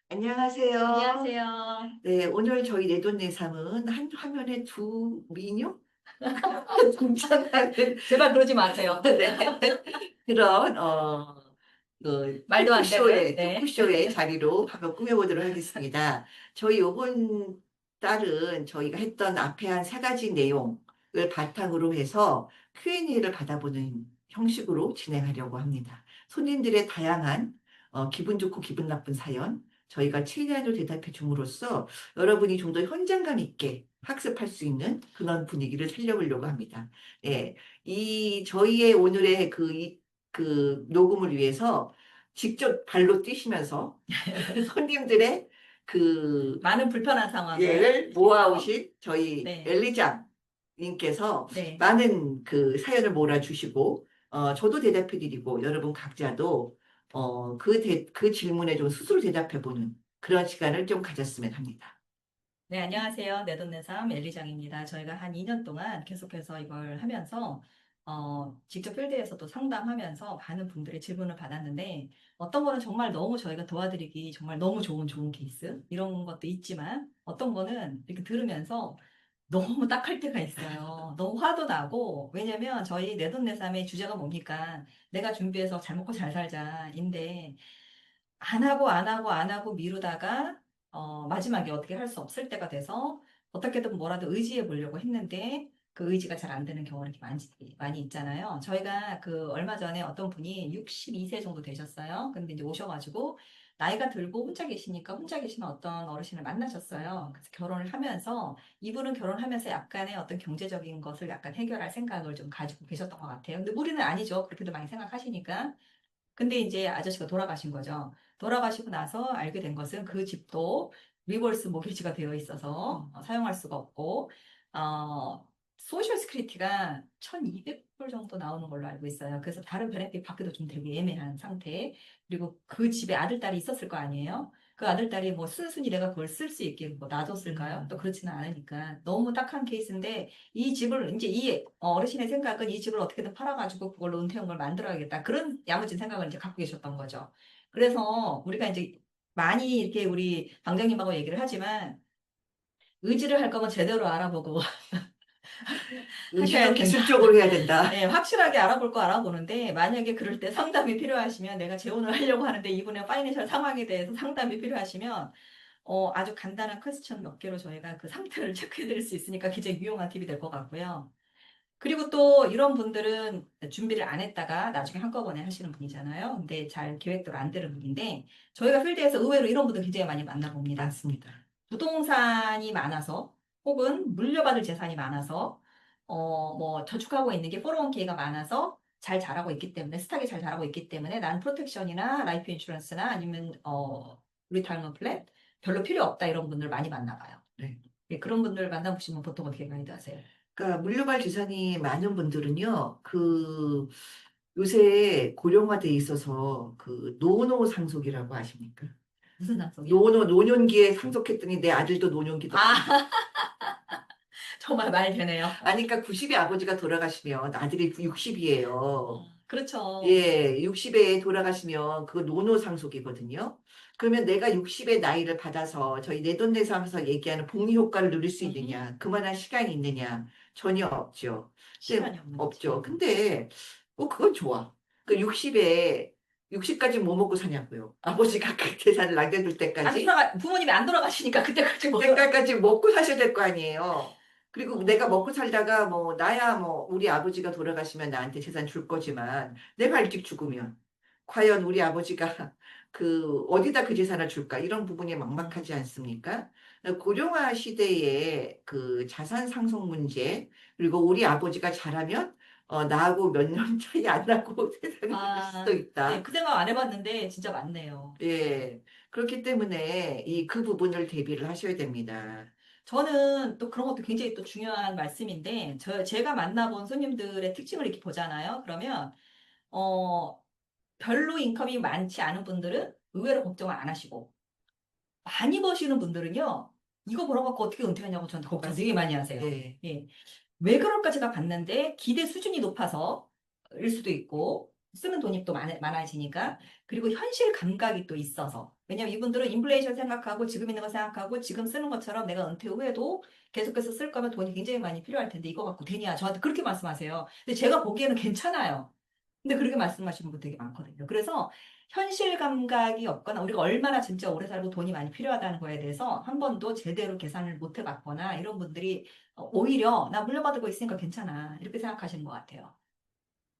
안녕하세요. 안녕하세요. 네, 오늘 저희 내돈내산은 한 화면에 두 미녀? 등장하는 제발 그러지 마세요. 네, 그런 말도 안 되는. 네. 토크쇼의 자리로 한번 꾸며보도록 하겠습니다. 저희 요번 달은 저희가 했던 앞에 한 세 가지 내용을 바탕으로 해서 Q&A를 받아보는 형식으로 진행하려고 합니다. 손님들의 다양한 기분 좋고 기분 나쁜 사연 저희가 최대한으로 대답해 줌으로써 여러분이 좀 더 현장감 있게 학습할 수 있는 그런 분위기를 살려보려고 합니다. 예, 저희의 오늘의 그 녹음을 위해서 직접 발로 뛰시면서 손님들의 그 많은 불편한 상황을 예를 위해서. 모아오신 저희 네. 엘리장 님께서 네. 많은 그 사연을 몰아주시고, 저도 대답해드리고, 여러분 각자도, 그 질문에 좀 스스로 대답해보는 그런 시간을 좀 가졌으면 합니다. 네, 안녕하세요. 내돈내삼 엘리장입니다. 저희가 한 2년 동안 계속해서 이걸 하면서, 직접 필드에서도 상담하면서 많은 분들의 질문을 받았는데, 어떤 거는 정말 너무 저희가 도와드리기 정말 너무 좋은 케이스, 이런 것도 있지만, 어떤 거는 이렇게 들으면서 너무 딱할 때가 있어요. 너무 화도 나고, 왜냐면 저희 내돈내삼의 주제가 뭡니까? 내가 준비해서 잘 먹고 잘 살자인데, 안 하고 미루다가 마지막에 어떻게 할 수 없을 때가 돼서 어떻게든 뭐라도 의지해 보려고 했는데 그 의지가 잘 안 되는 경우가 이렇게 많이 있잖아요. 저희가 그 얼마 전에 어떤 분이 62세 정도 되셨어요. 근데 이제 오셔가지고 나이가 들고 혼자 계시니까 혼자 계시는 어떤 어르신을 만나셨어요. 그래서 결혼을 하면서 이분은 결혼하면서 약간의 어떤 경제적인 것을 약간 해결할 생각을 좀 가지고 계셨던 것 같아요. 근데 우리는 아니죠. 그렇게도 많이 생각하시니까. 근데 이제 아저씨가 돌아가신 거죠. 돌아가시고 나서 알게 된 것은 그 집도 리버스 모기지가 되어 있어서 사용할 수가 없고, 어, 소셜 스크리티가 1,200불 정도 나오는 걸로 알고 있어요. 그래서 다른 베네핏 받기도 좀 되게 애매한 상태. 그리고 그 집에 아들, 딸이 있었을 거 아니에요? 그 아들, 딸이 뭐 순순히 내가 그걸 쓸 수 있게 뭐 놔뒀을까요? 또 그렇지는 않으니까. 너무 딱한 케이스인데, 이 집을 이제 이 어르신의 생각은 이 집을 어떻게든 팔아가지고 그걸로 은퇴형을 만들어야겠다. 그런 야무진 생각을 이제 갖고 계셨던 거죠. 그래서 우리가 이제 많이 이렇게 우리 방장님하고 얘기를 하지만 의지를 할 거면 제대로 알아보고 하셔야 의지도 된다. 기술적으로 해야 된다. 네, 확실하게 알아볼 거 알아보는데 만약에 그럴 때 상담이 필요하시면 내가 재혼을 하려고 하는데 이분의 파이낸셜 상황에 대해서 상담이 필요하시면 아주 간단한 퀘스천 몇 개로 저희가 그 상태를 체크해 드릴 수 있으니까 굉장히 유용한 팁이 될 것 같고요. 그리고 또 이런 분들은 준비를 안 했다가 나중에 한꺼번에 하시는 분이잖아요. 근데 잘 계획대로 안 되는 분인데 저희가 필드에서 의외로 이런 분들 굉장히 많이 만나봅니다. 맞습니다. 부동산이 많아서 혹은 물려받을 재산이 많아서 뭐 저축하고 있는 게 401k가 많아서 잘 자라고 있기 때문에 스탁이 잘 자라고 있기 때문에 난 프로텍션이나 라이프 인슈런스나 아니면 리타이어먼트 플랜 별로 필요 없다 이런 분들 많이 만나봐요. 네. 예, 그런 분들 만나보시면 보통 어떻게 가이드 하세요? 그러니까 물려받을 재산이 많은 분들은요, 요새 고령화돼 있어서 그 노노 상속이라고 아십니까? 무슨 약속이요? 노년기에 상속했더니 내 아들도 노년기도 아, 정말 말 되네요. 아니, 그러니까 90에 아버지가 돌아가시면 아들이 60이에요. 그렇죠. 예, 60에 돌아가시면 그거 노노상속이거든요. 그러면 내가 60의 나이를 받아서 저희 내돈내산하면서 얘기하는 복리 효과를 누릴 수 음, 있느냐, 그만한 시간이 있느냐, 전혀 없죠. 근데 시간이 없는 거지. 없죠. 근데 뭐 그건 좋아. 그 60까지 뭐 먹고 사냐고요. 아버지가 그 재산을 남겨둘 때까지. 부모님이 안 돌아가시니까 그때까지 뭐, 그때까지 먹고 사셔야 될 거 아니에요. 그리고 내가 먹고 살다가 뭐 나야 뭐 우리 아버지가 돌아가시면 나한테 재산 줄 거지만 내가 일찍 죽으면 과연 우리 아버지가 그 어디다 그 재산을 줄까 이런 부분이 막막하지 않습니까? 고령화 시대에 그 자산 상속 문제 그리고 우리 아버지가 잘하면 나하고 몇 년 차이 안 나고 세상에 살 수도 네, 있다. 그 생각 안 해봤는데 진짜 많네요. 예. 그렇기 때문에 그 부분을 대비를 하셔야 됩니다. 저는 또 그런 것도 굉장히 또 중요한 말씀인데, 제가 만나본 손님들의 특징을 이렇게 보잖아요. 그러면, 어, 별로 인컴이 많지 않은 분들은 의외로 걱정을 안 하시고, 많이 버시는 분들은요, 이거 벌어갖고 어떻게 은퇴하냐고 저한테 걱정 되게 많이 맞습니다. 하세요. 예. 예. 왜 그럴까 제가 봤는데, 기대 수준이 높아서 일 수도 있고, 쓰는 돈이 또 많아지니까. 그리고 현실 감각이 또 있어서. 왜냐면 이분들은 인플레이션 생각하고 지금 있는 거 생각하고 지금 쓰는 것처럼 내가 은퇴 후에도 계속해서 쓸 거면 돈이 굉장히 많이 필요할 텐데 이거 갖고 되냐? 저한테 그렇게 말씀하세요. 근데 제가 보기에는 괜찮아요. 근데 그렇게 말씀하시는 분 되게 많거든요. 그래서 현실 감각이 없거나 우리가 얼마나 진짜 오래 살고 돈이 많이 필요하다는 거에 대해서 한 번도 제대로 계산을 못 해봤거나 이런 분들이 오히려 나 물려받고 있으니까 괜찮아. 이렇게 생각하시는 것 같아요.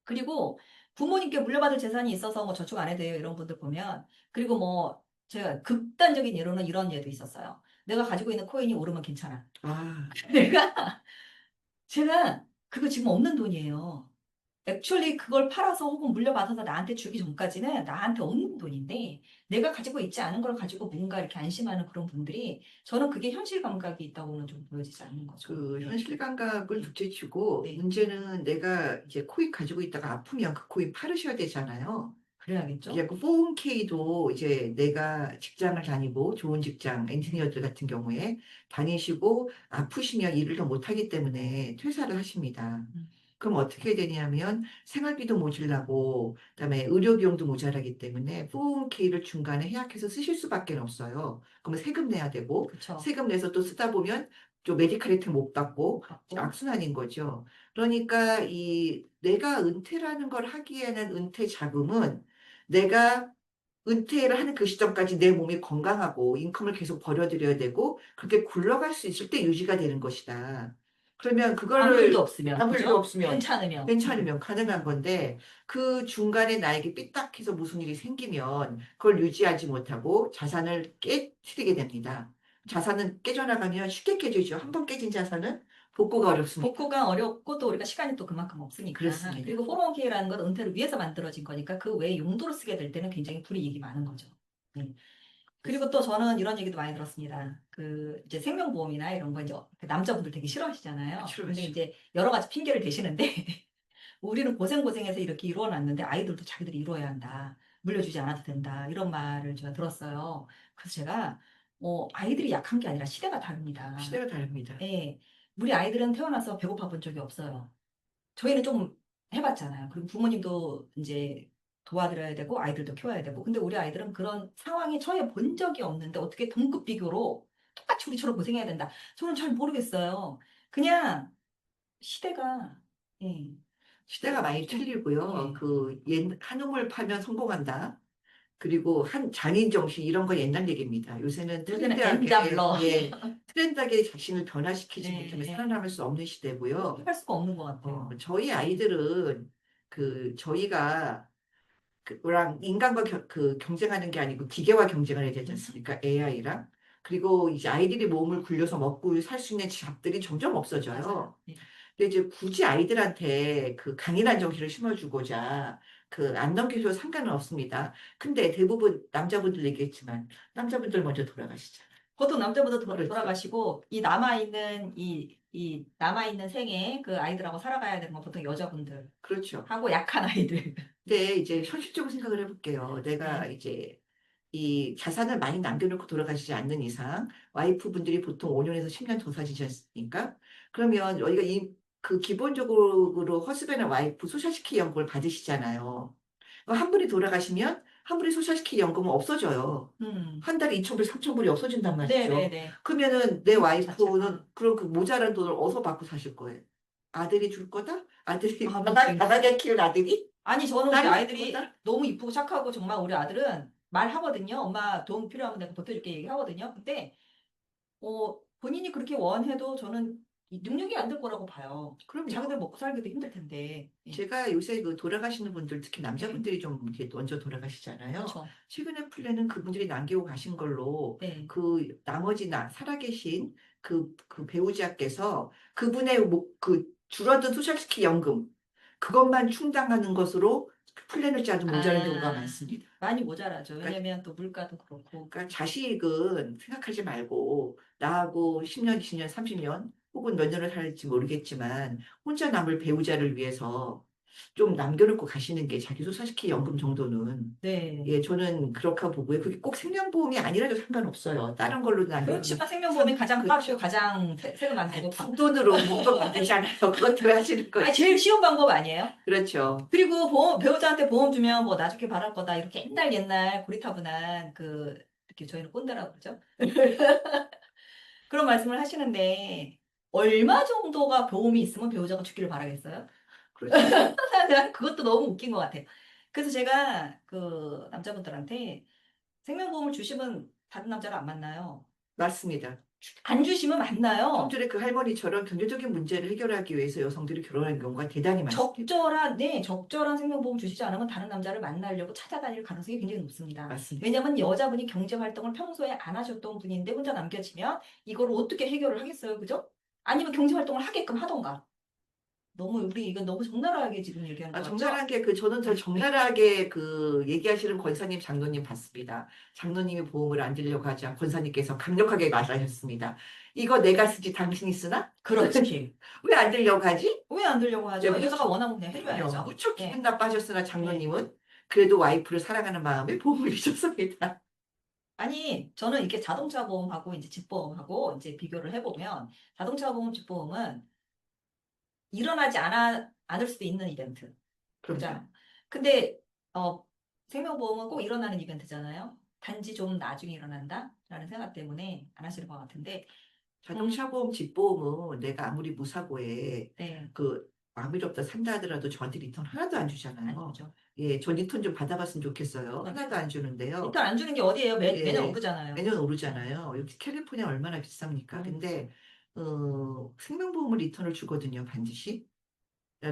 그리고 부모님께 물려받을 재산이 있어서 뭐 저축 안 해도 돼요. 이런 분들 보면. 그리고 뭐 제가 극단적인 예로는 이런 예도 있었어요. 내가 가지고 있는 코인이 오르면 괜찮아. 아, 제가 그거 지금 없는 돈이에요. 액츄얼리 그걸 팔아서 혹은 물려받아서 나한테 주기 전까지는 나한테 없는 돈인데 내가 가지고 있지 않은 걸 가지고 뭔가 이렇게 안심하는 그런 분들이 저는 그게 현실 감각이 있다고는 좀 보여지지 않는 거죠. 그 네. 현실 감각을 네. 둘째치고 네. 문제는 내가 이제 코인 가지고 있다가 아프면 그 코인 팔으셔야 되잖아요. 그래야겠죠? 그래갖고 401k도 이제 내가 직장을 다니고 좋은 직장 엔지니어들 같은 경우에 다니시고 아프시면 일을 더 못하기 때문에 퇴사를 하십니다. 음, 그럼 어떻게 되냐면 생활비도 모자라고 그다음에 의료 비용도 모자라기 때문에 401k를 중간에 해약해서 쓰실 수밖에 없어요. 그러면 세금 내야 되고 그쵸. 세금 내서 또 쓰다 보면 또 메디칼 혜택 못 받고 못 받고. 악순환인 거죠. 그러니까 이 내가 은퇴라는 걸 하기에는 은퇴 자금은 내가 은퇴를 하는 그 시점까지 내 몸이 건강하고 인컴을 계속 벌여들여야 되고 그렇게 굴러갈 수 있을 때 유지가 되는 것이다. 그러면 아무 일도 그거를 없으면, 아무 일도 그죠? 없으면 괜찮으면. 괜찮으면 가능한 건데 그 중간에 나에게 삐딱해서 무슨 일이 생기면 그걸 유지하지 못하고 자산을 깨트리게 됩니다. 자산은 깨져나가면 쉽게 깨지죠. 한 번 깨진 자산은 복구가 어렵습니다. 복구가 어렵고 또 우리가 시간이 또 그만큼 없으니까. 그렇습니다. 그리고 401k라는 건 은퇴를 위해서 만들어진 거니까 그 외에 용도로 쓰게 될 때는 굉장히 불이익이 많은 거죠. 네. 그리고 또 저는 이런 얘기도 많이 들었습니다. 그 이제 생명보험이나 이런 거 이제 그 남자분들 되게 싫어하시잖아요. 그렇죠, 근데 그렇죠. 이제 여러 가지 핑계를 대시는데 우리는 고생고생해서 이렇게 이루어놨는데 아이들도 자기들이 이루어야 한다. 물려주지 않아도 된다. 이런 말을 제가 들었어요. 그래서 제가 아이들이 약한 게 아니라 시대가 다릅니다. 시대가 다릅니다. 예. 우리 아이들은 태어나서 배고파 본 적이 없어요. 저희는 좀 해봤잖아요. 그리고 부모님도 이제 도와드려야 되고 아이들도 키워야 되고. 근데 우리 아이들은 그런 상황에 처해 본 적이 없는데 어떻게 등급 비교로 똑같이 우리처럼 고생해야 된다. 저는 잘 모르겠어요. 그냥 시대가 예. 시대가 많이 좀 틀리고요. 예. 한우물 팔면 성공한다. 그리고 한 장인 정신 이런 거 옛날 얘기입니다. 요새는 요새는 트렌드하게 엔잡러. 예, 트렌드하게 자신을 변화시키지 예, 못하면 예. 살아남을 수 없는 시대고요. 할 수가 없는 것 같아요. 저희 아이들은 저희가 그랑 인간과 경쟁하는 게 아니고 기계와 경쟁을 해야 되지 음, 않습니까? AI랑. 그리고 이제 아이들이 몸을 굴려서 먹고 살 수 있는 잡들이 점점 맞아요. 없어져요. 예. 근데 이제 굳이 아이들한테 그 강인한 정신을 심어주고자 안 넘겨줘도 상관은 없습니다. 근데 대부분 남자분들 얘기했지만 남자분들 먼저 돌아가시잖아요. 보통 남자보다 그렇죠. 돌아가시고 이 남아있는 생에 그 아이들하고 살아가야 되는 건 보통 여자분들 그렇죠. 하고 약한 아이들. 근데 이제 현실적으로 생각을 해볼게요. 내가 네. 이제 이 자산을 많이 남겨놓고 돌아가시지 않는 이상 와이프분들이 보통 5년에서 10년 더 사시지 않습니까? 그러면 여기가 기본적으로 허스밴드 와이프 소셜시키 연금을 받으시잖아요. 한 분이 돌아가시면 한 분이 소셜시키 연금은 없어져요. 음. 한 달에 2,000불, 3,000불이 없어진단 말이죠. 네네네. 그러면은 내 그 자체가. 와이프는 그런 그 모자란 돈을 어디서 받고 사실 거예요? 아들이 줄 거다? 아들이 아, 나가게 키운 아들이? 아니, 저는 우리 딸이? 아이들이 딸? 너무 이쁘고 착하고 정말 우리 아들은 말하거든요. 엄마 도움 필요하면 내가 보태줄게 얘기하거든요. 근데 본인이 그렇게 원해도 저는 이 능력이 안 될 거라고 봐요. 그럼요. 자기들 먹고 살기도 힘들 텐데. 예. 제가 요새 돌아가시는 분들, 특히 네. 남자분들이 좀 이렇게 먼저 돌아가시잖아요. 그렇죠. 최근에 플랜은 그분들이 남기고 가신 걸로 네. 나머지 살아계신 그 배우자께서 그분의 줄어든 소셜스키 연금, 그것만 충당하는 것으로 플랜을 짜도 모자란 경우가 아, 많습니다. 많이 모자라죠. 그러니까, 왜냐면 또 물가도 그렇고. 그러니까 자식은 생각하지 말고 나하고 10년, 20년, 30년 혹은 몇 년을 살지 모르겠지만 혼자 남을 배우자를 위해서 좀 남겨놓고 가시는 게 자기소사시키 연금 정도는 네. 예, 저는 그렇게 보고요. 그게 꼭 생명보험이 아니라도 상관없어요. 다른 걸로 남겨놓으면 그렇지만 생명보험이 가장 그 빠르고 가장 세금 안 내고 푼돈으로 목돈 만들잖아요. 그것도 하시는 아니 거지. 제일 쉬운 방법 아니에요? 그렇죠. 그리고 배우자한테 보험 주면 뭐 나중에 바랄 거다 이렇게 옛날 고리타분한 그 이렇게 저희는 꼰대라고 그러죠. 그런 말씀을 하시는데 얼마 정도가 보험이 있으면 배우자가 죽기를 바라겠어요? 그렇죠. 난 그것도 너무 웃긴 것 같아요. 그래서 제가 그 남자분들한테 생명보험을 주시면 다른 남자를 안 만나요. 맞습니다. 안 주시면 좀 만나요. 전에 그 할머니처럼 경제적인 문제를 해결하기 위해서 여성들이 결혼하는 경우가 대단히 많습니다. 적절한 생명보험 주시지 않으면 다른 남자를 만나려고 찾아다닐 가능성이 굉장히 높습니다. 맞습니다. 왜냐하면 여자분이 경제 활동을 평소에 안 하셨던 분인데 혼자 남겨지면 이걸 어떻게 해결을 하겠어요, 그죠? 아니면 경제 활동을 하게끔 하던가. 이건 너무 적나라하게 지금 얘기하는 아, 것 같죠? 적나라하게 저는 더 적나라하게 얘기하시는 권사님, 장로님 봤습니다. 장로님이 보험을 안 들려고 하자 권사님께서 강력하게 말하셨습니다. 이거 내가 쓰지 당신이 쓰나? 그렇지. 왜 안 들려고 하지? 왜 안 들려고 네, 하죠? 여자가 무척, 원하면 그냥 그럼요. 해줘야죠. 무척 기분 예, 나빠하셨으나 예. 장로님은 그래도 와이프를 사랑하는 마음에 보험을 주셨습니다. 아니, 저는 이렇게 자동차 보험하고 이제 집보험하고 이제 비교를 해보면 자동차 보험, 집보험은 일어나지 않을 수도 있는 이벤트. 그럼요. 그죠? 근데, 어, 생명보험은 꼭 일어나는 이벤트잖아요. 단지 좀 나중에 일어난다라는 생각 때문에 안 하시는 것 같은데, 음, 자동차 보험, 집보험은 내가 아무리 무사고에 네, 아무리 없다 산다 하더라도 저한테 리턴 하나도 안 안 주잖아요. 주죠. 예, 저 리턴 좀 받아봤으면 좋겠어요. 네. 하나도 안 주는데요. 일단 안 주는 게 어디예요? 매년 예, 오르잖아요. 매년 네. 오르잖아요. 여기 캘리포니아 얼마나 비쌉니까? 너무 근데 생명보험을 리턴을 주거든요, 반드시.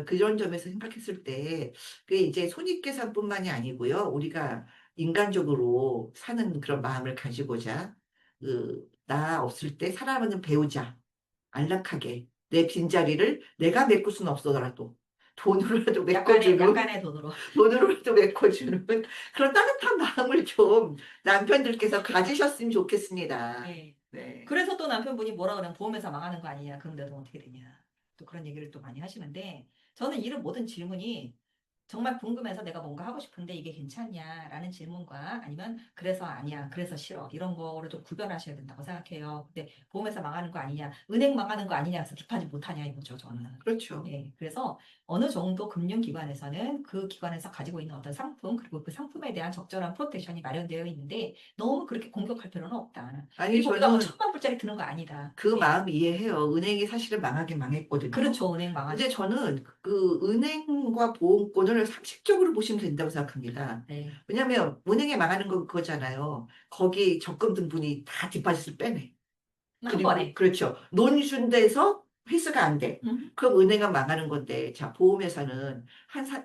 그런 점에서 생각했을 때 그게 이제 손익계산뿐만이 아니고요. 우리가 인간적으로 사는 그런 마음을 가지고자 나 없을 때 살아가는 배우자 안락하게 내 빈자리를 내가 메꿀 수는 없어더라도 돈으로라도 메꿔주는 약간의 돈으로. 돈으로라도 메꿔주는 그런 따뜻한 마음을 좀 남편들께서 가지셨으면 좋겠습니다. 예. 네. 그래서 또 남편분이 뭐라 그러면 보험회사 망하는 거 아니냐. 그럼 내돈 어떻게 되냐. 또 그런 얘기를 또 많이 하시는데 저는 이런 모든 질문이 정말 궁금해서 내가 뭔가 하고 싶은데 이게 괜찮냐? 라는 질문과 아니면 그래서 아니야. 그래서 싫어. 이런 거를 좀 구별하셔야 된다고 생각해요. 근데 보험회사 망하는 거 아니냐? 은행 망하는 거 아니냐? 해서 딥하지 못하냐 이거죠, 저는. 그렇죠. 예. 그래서 어느 정도 금융기관에서는 그 기관에서 가지고 있는 어떤 상품 그리고 그 상품에 대한 적절한 프로텍션이 마련되어 있는데 너무 그렇게 공격할 필요는 없다. 아니, 그리고 우리가 뭐 저는 천만 불짜리 드는 거 아니다. 그 예. 마음 이해해요. 은행이 사실은 망하긴 망했거든요. 그렇죠. 은행 근데 망하죠. 저는 그 은행과 보험권을 상식적으로 보시면 된다고 생각합니다. 네. 왜냐하면 은행에 망하는 건 그거잖아요. 거기 적금 등분이 다 디파짓을 빼내. 한 그리고 번에. 그렇죠. 논준 데서 회수가 안 돼. 음. 그럼 은행은 망하는 건데, 자, 보험회사는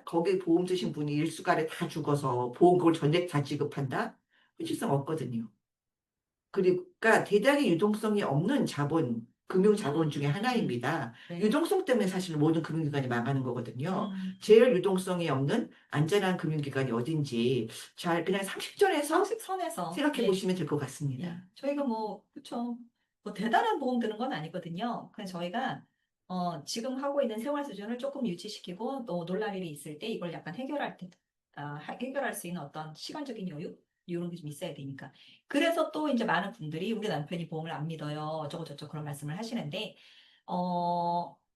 거기 보험 드신 분이 일수간에 다 죽어서 보험 그걸 전액 다 지급한다? 현실성 없거든요. 그러니까 대단히 유동성이 없는 금융 자본 중에 음. 하나입니다. 네. 유동성 때문에 사실 모든 금융기관이 망하는 거거든요. 음. 제일 유동성이 없는 안전한 금융기관이 어딘지 잘 그냥 상식선에서 상식선에서. 생각해 예. 보시면 될 것 예. 같습니다. 저희가 뭐, 그쵸. 뭐 대단한 보험 드는 건 아니거든요. 그냥 저희가 지금 하고 있는 생활 수준을 조금 유지시키고 또 놀랄 일이 있을 때 이걸 약간 해결할 수 있는 어떤 시간적인 여유? 이런 게 좀 있어야 되니까. 그래서 또 이제 많은 분들이 우리 남편이 보험을 안 믿어요. 어쩌고저쩌고 그런 말씀을 하시는데,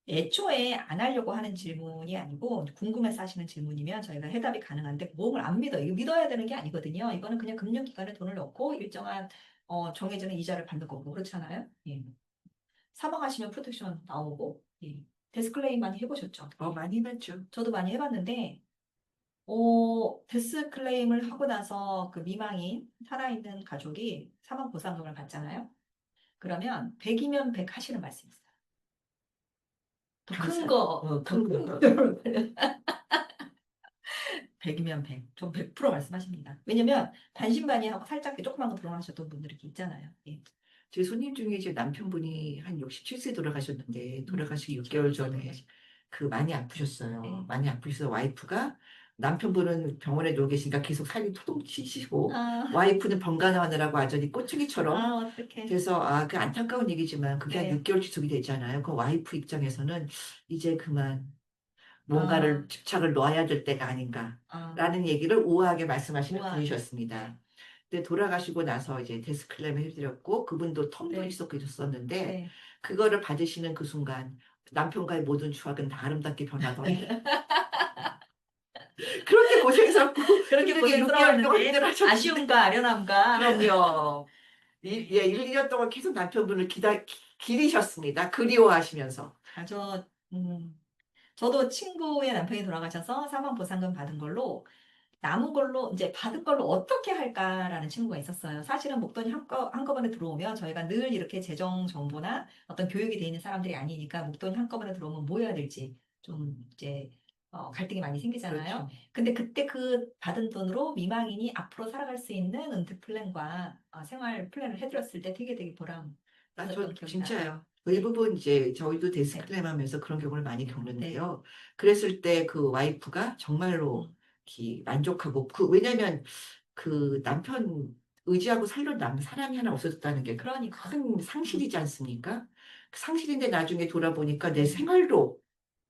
애초에 안 하려고 하는 질문이 아니고 궁금해서 하시는 질문이면 저희가 해답이 가능한데 보험을 안 믿어요. 이거 믿어야 되는 게 아니거든요. 이거는 그냥 금융기관에 돈을 넣고 일정한 정해지는 이자를 받는 거고 그렇잖아요. 예. 사망하시면 프로텍션 나오고 예. 데스클레임 많이 해보셨죠? 많이 맞죠. 저도 많이 해봤는데 데스클레임을 하고 나서 그 미망인 살아있는 가족이 사망 보상금을 받잖아요. 그러면 100이면 100 하시는 말씀이 있어요. 더 큰 감사. 거, 더 큰 큰 거. 거. 100이면 100. 전 100% 말씀하십니다. 왜냐면 반신반의하고 살짝 조그만 거 들어가셨던 분들이 있잖아요. 예. 제 손님 중에 제 남편분이 한 67세 돌아가셨는데 돌아가시기 그렇죠. 6개월 벌써 전에 돌아가시고. 많이 아프셨어요. 예. 많이 아프셔서 와이프가 남편분은 병원에 누워 계시니까 계속 살이 토동 치시고 아, 와이프는 번간호하느라고 완전히 꼬챙이처럼 어떡해. 그래서 그 안타까운 얘기지만 그게 한 네. 6개월 지속이 되잖아요. 그 와이프 입장에서는 이제 그만 아, 뭔가를 집착을 놓아야 될 때가 아, 아닌가라는 얘기를 우아하게 말씀하시는 우아하게. 분이셨습니다. 근데 돌아가시고 나서 이제 데스클레임 해드렸고 그분도 텀도 네, 있었고 이랬었는데 네. 그거를 받으시는 그 순간 남편과의 모든 추억은 다 아름답게 변하더니 그렇게 고생스럽고 그렇게 힘들게 6개월 동안 고생스러웠는데 힘들어하셨는데 아쉬움과 아련함과 그럼요. 예, 네. 1, 2년 동안 계속 남편분을 기리셨습니다. 그리워하시면서. 아주 저도 친구의 남편이 돌아가셔서 사망보상금 받은 걸로 남은 걸로 이제 받은 걸로 어떻게 할까라는 친구가 있었어요. 사실은 목돈이 한꺼번에 들어오면 저희가 늘 이렇게 재정 정보나 어떤 교육이 돼 있는 사람들이 아니니까 목돈이 한꺼번에 들어오면 뭐 해야 될지 좀 이제 갈등이 많이 생기잖아요. 그렇죠. 근데 그때 그 받은 돈으로 미망인이 앞으로 살아갈 수 있는 은퇴 플랜과 생활 플랜을 해드렸을 때 되게 보람 저 있었던 기억이 나요. 진짜요. 네, 대부분 이제 저희도 네, 데스클램 하면서 그런 경우를 많이 네. 겪는데요. 그랬을 때 그 와이프가 정말로 음, 만족하고 왜냐면 그 남편 의지하고 살던 사람이 하나 없어졌다는 게 그러니까. 큰 음, 상실이지 않습니까? 그 상실인데 나중에 돌아보니까 내 네. 생활도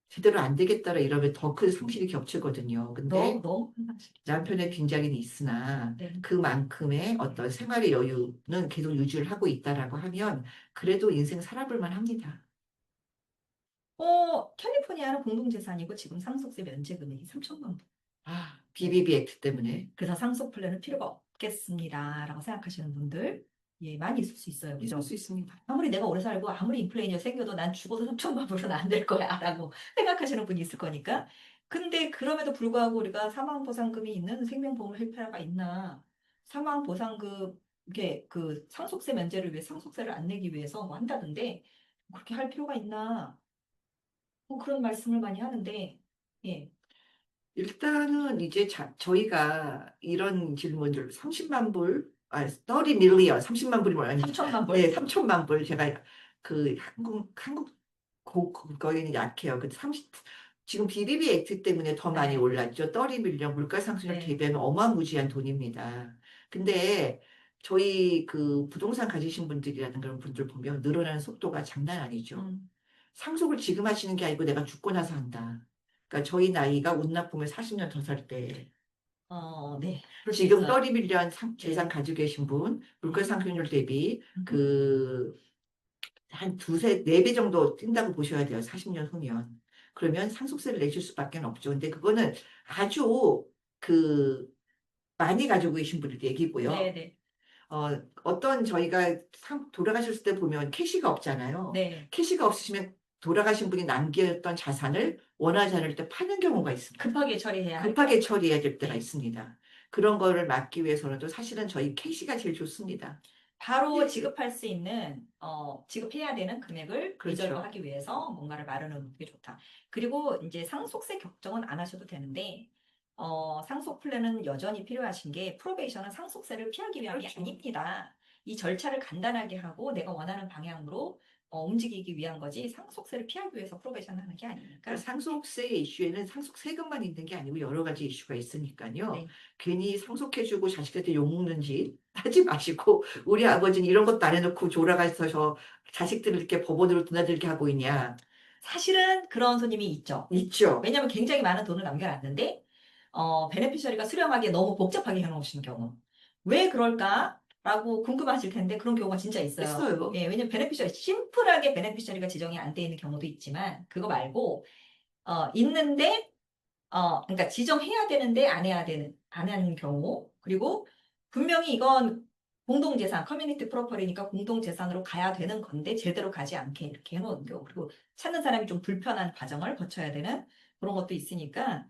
제대로 안 되겠더라 이러면 더 큰 상실이 겹치거든요. 근데 너무 큰 상실이죠. 남편의 네, 빈자리는 있으나 네. 그만큼의 어떤 생활의 여유는 계속 유지를 하고 있다라고 하면 그래도 인생 살아볼 만합니다. 캘리포니아는 공동재산이고 지금 상속세 면제 금액이 3천만 원. 네. BBB 액트 때문에 그래서 상속 플랜은 필요가 없겠습니다라고 생각하시는 분들 예, 많이 있을 수 있어요. 있을 그죠? 수 있습니다. 아무리 내가 오래 살고 아무리 인플레이션이 생겨도 난 죽어도 3천만 불은 안 될 거야라고 생각하시는 분이 있을 거니까. 근데 그럼에도 불구하고 우리가 사망보상금이 있는 생명보험 헬파가 있나? 사망보상금 이게 그 상속세 면제를 위해 상속세를 안 내기 위해서 뭐 한다던데 그렇게 할 필요가 있나? 뭐 그런 말씀을 많이 하는데 예, 일단은 이제 저희가 이런 질문들 30만 불, 30 밀리언, 30만 불이 뭐야? 3천만 네, 불. 3천만 불. 제가 한국 그거에는 약해요. 지금 BBB 액트 때문에 더 많이 네, 올랐죠. 30 밀리언 물가 상승률 네, 대비하면 어마무지한 돈입니다. 근데 저희 그 부동산 가지신 분들이라는 그런 분들 보면 늘어나는 속도가 장난 아니죠. 음, 상속을 지금 하시는 게 아니고 내가 죽고 나서 한다. 그러니까 저희 나이가 운 나쁘면 40년 더 살 때, 네, 그럴 수 지금 있어요. 30밀리언 재산 네, 가지고 계신 분, 물가 음, 상승률 대비 음. 한 두세, 네 배 정도 뛴다고 보셔야 돼요. 40년 후면. 그러면 상속세를 내실 수밖에 없죠. 근데 그거는 아주 그 많이 가지고 계신 분들 네, 얘기고요. 네, 어떤 저희가 돌아가셨을 때 보면 캐시가 없잖아요. 네. 캐시가 없으시면 돌아가신 분이 남겼던 자산을 원하지 않을 때 파는 경우가 있습니다. 급하게 처리해야 할 급하게 경우. 처리해야 될 때가 네. 있습니다. 그런 거를 막기 위해서라도 사실은 저희 캐시가 제일 좋습니다. 바로 지급할 수 있는, 지급해야 되는 금액을 위저로 그렇죠. 하기 위해서 뭔가를 마련해 놓는 게 좋다. 그리고 이제 상속세 걱정은 안 하셔도 되는데, 상속 플랜은 여전히 필요하신 게, 프로베이션은 상속세를 피하기 위한 게 그렇죠. 아닙니다. 이 절차를 간단하게 하고 내가 원하는 방향으로 움직이기 위한 거지, 상속세를 피하기 위해서 프로베이션 하는 게 그러니까 아니니까. 상속세 이슈에는 상속세금만 있는 게 아니고 여러 가지 이슈가 있으니까요. 네. 괜히 상속해주고 자식한테 욕먹는 짓 하지 마시고 우리 아버지는 이런 것도 안 해놓고 돌아가셔서 자식들을 이렇게 법원으로 드나들게 하고 있냐. 사실은 그런 손님이 있죠. 있죠. 왜냐하면 굉장히 많은 돈을 남겨놨는데, 베네피셔리가 수령하기에 너무 복잡하게 해놓으시는 경우. 왜 그럴까? 라고 궁금하실 텐데 그런 경우가 진짜 있어요. 있어요. 예, 왜냐면 베네피셔리, 심플하게 베네피셔리가 지정이 안 돼 있는 경우도 있지만, 그거 말고, 있는데, 그러니까 지정해야 되는데 안 하는 경우, 그리고 분명히 이건 공동재산, 커뮤니티 프로퍼리니까 공동재산으로 가야 되는 건데 제대로 가지 않게 이렇게 해놓은 경우, 그리고 찾는 사람이 좀 불편한 과정을 거쳐야 되는 그런 것도 있으니까,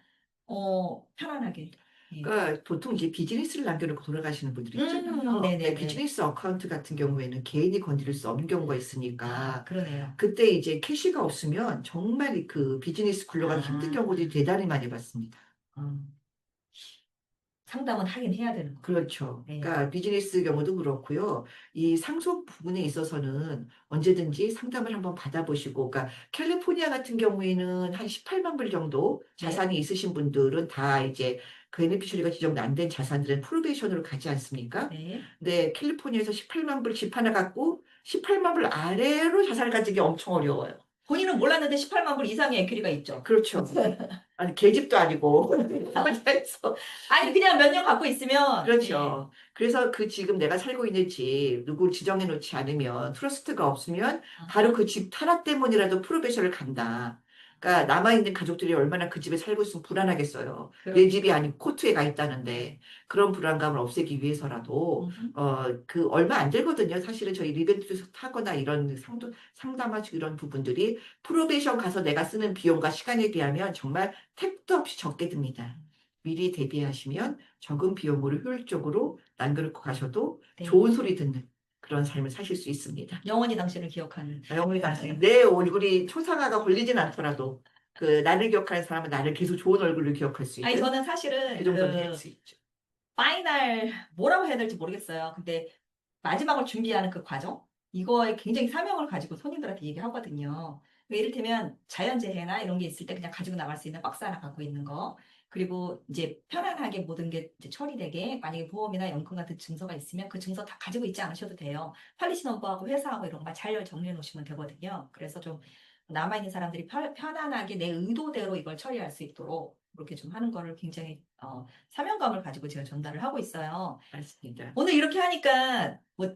편안하게. 예. 그러니까 보통 이제 비즈니스를 남겨놓고 돌아가시는 분들이 있잖아요. 근데 네네네. 비즈니스 어카운트 같은 경우에는 개인이 건드릴 수 없는 경우가 아, 있으니까 그러네요. 그때 이제 캐시가 없으면 정말 그 비즈니스 굴러가기 힘든 아, 경우들이 대단히 많이 봤습니다. 음, 상담은 하긴 해야 되는 거죠. 그렇죠. 네. 그러니까 비즈니스 경우도 그렇고요. 이 상속 부분에 있어서는 언제든지 상담을 한번 받아보시고, 그러니까 캘리포니아 같은 경우에는 한 18만 불 정도 네. 자산이 있으신 분들은 다 이제 그 베네피셔리가 지정 안 된 자산들은 프로베이션으로 가지 않습니까? 네. 근데 캘리포니아에서 18만 불 집 하나 갖고 18만 불 아래로 자산을 가지기 엄청 어려워요. 본인은 몰랐는데 18만 불 이상의 에퀴리가 있죠. 그렇죠. 아니, 계집도 아니고. 그래서 아니 그냥 몇 년 갖고 있으면 예. 그렇죠. 그래서 그 지금 내가 살고 있는 집 누구 지정해 놓지 않으면 트러스트가 없으면 바로 아하. 그 집 타락 때문이라도 프로베이션을 간다. 그러니까 남아있는 가족들이 얼마나 그 집에 살고 있으면 불안하겠어요. 내 집이 그러니까. 아니고 코트에 가 있다는데 그런 불안감을 없애기 위해서라도 음흠. 그 얼마 안 들거든요. 사실은 저희 리벤트에서 타거나 이런 상담하시고 이런 부분들이 프로베이션 가서 내가 쓰는 비용과 시간에 비하면 정말 택도 없이 적게 듭니다. 미리 대비하시면 적은 비용으로 효율적으로 남겨놓고 가셔도 네. 좋은 소리 듣는 그런 삶을 사실 수 있습니다. 영원히 당신을 기억하는. 영원히 당신 내 얼굴이 초상화가 걸리진 않더라도 그 나를 기억하는 사람은 나를 계속 좋은 얼굴로 기억할 수 아니 있는 저는 사실은 그 정도는 할 그 수 있죠. 파이널 뭐라고 해야 될지 모르겠어요. 근데 마지막을 준비하는 그 과정 이거에 굉장히 사명을 가지고 손님들한테 얘기하거든요. 이를테면 자연재해나 이런 게 있을 때 그냥 가지고 나갈 수 있는 박스 하나 갖고 있는 거. 그리고 이제 편안하게 모든 게 이제 처리되게 만약에 보험이나 연금 같은 증서가 있으면 그 증서 다 가지고 있지 않으셔도 돼요. 팔리시 넘버하고 회사하고 이런 거 잘 정리해 놓으시면 되거든요. 그래서 좀 남아있는 사람들이 편안하게 내 의도대로 이걸 처리할 수 있도록 그렇게 좀 하는 거를 굉장히 사명감을 가지고 제가 전달을 하고 있어요. 맞습니다. 오늘 이렇게 하니까 뭐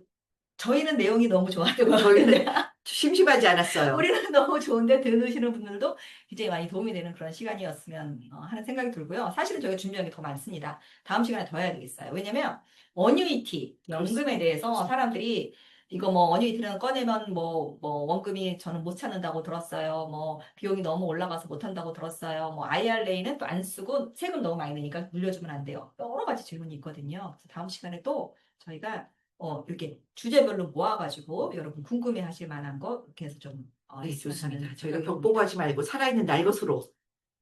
저희는 내용이 너무 좋았던 것 같은데 저희는 심심하지 않았어요. 우리는 너무 좋은데 들으시는 분들도 굉장히 많이 도움이 되는 그런 시간이었으면 하는 생각이 들고요. 사실은 저희가 준비한 게 더 많습니다. 다음 시간에 더 해야 되겠어요. 왜냐면 어뉴이티, 연금에 대해서 사람들이 이거 뭐 어뉴이티는 꺼내면 뭐 원금이 저는 못 찾는다고 들었어요. 뭐 비용이 너무 올라가서 못 한다고 들었어요. 뭐 IRA는 또 안 쓰고 세금 너무 많이 내니까 물려주면 안 돼요. 여러 가지 질문이 있거든요. 그래서 다음 시간에 또 저희가 이렇게 주제별로 모아가지고 여러분 궁금해하실 만한 거 이렇게 해서 좀 네, 했으면 좋습니다. 하는 저희가 생각이 벽 보고 듭니다. 하지 말고 살아있는 날 것으로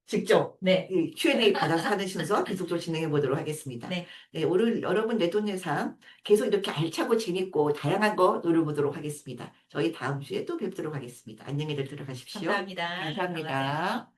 직접 네, 이 Q&A 받아서 하는 순서 계속적으로 진행해 보도록 하겠습니다. 네, 네, 오늘 여러분 내 돈 내산 계속 이렇게 알차고 재밌고 다양한 거 노려보도록 하겠습니다. 저희 다음 주에 또 뵙도록 하겠습니다. 안녕히들 들어가십시오. 감사합니다. 들어가세요. 감사합니다.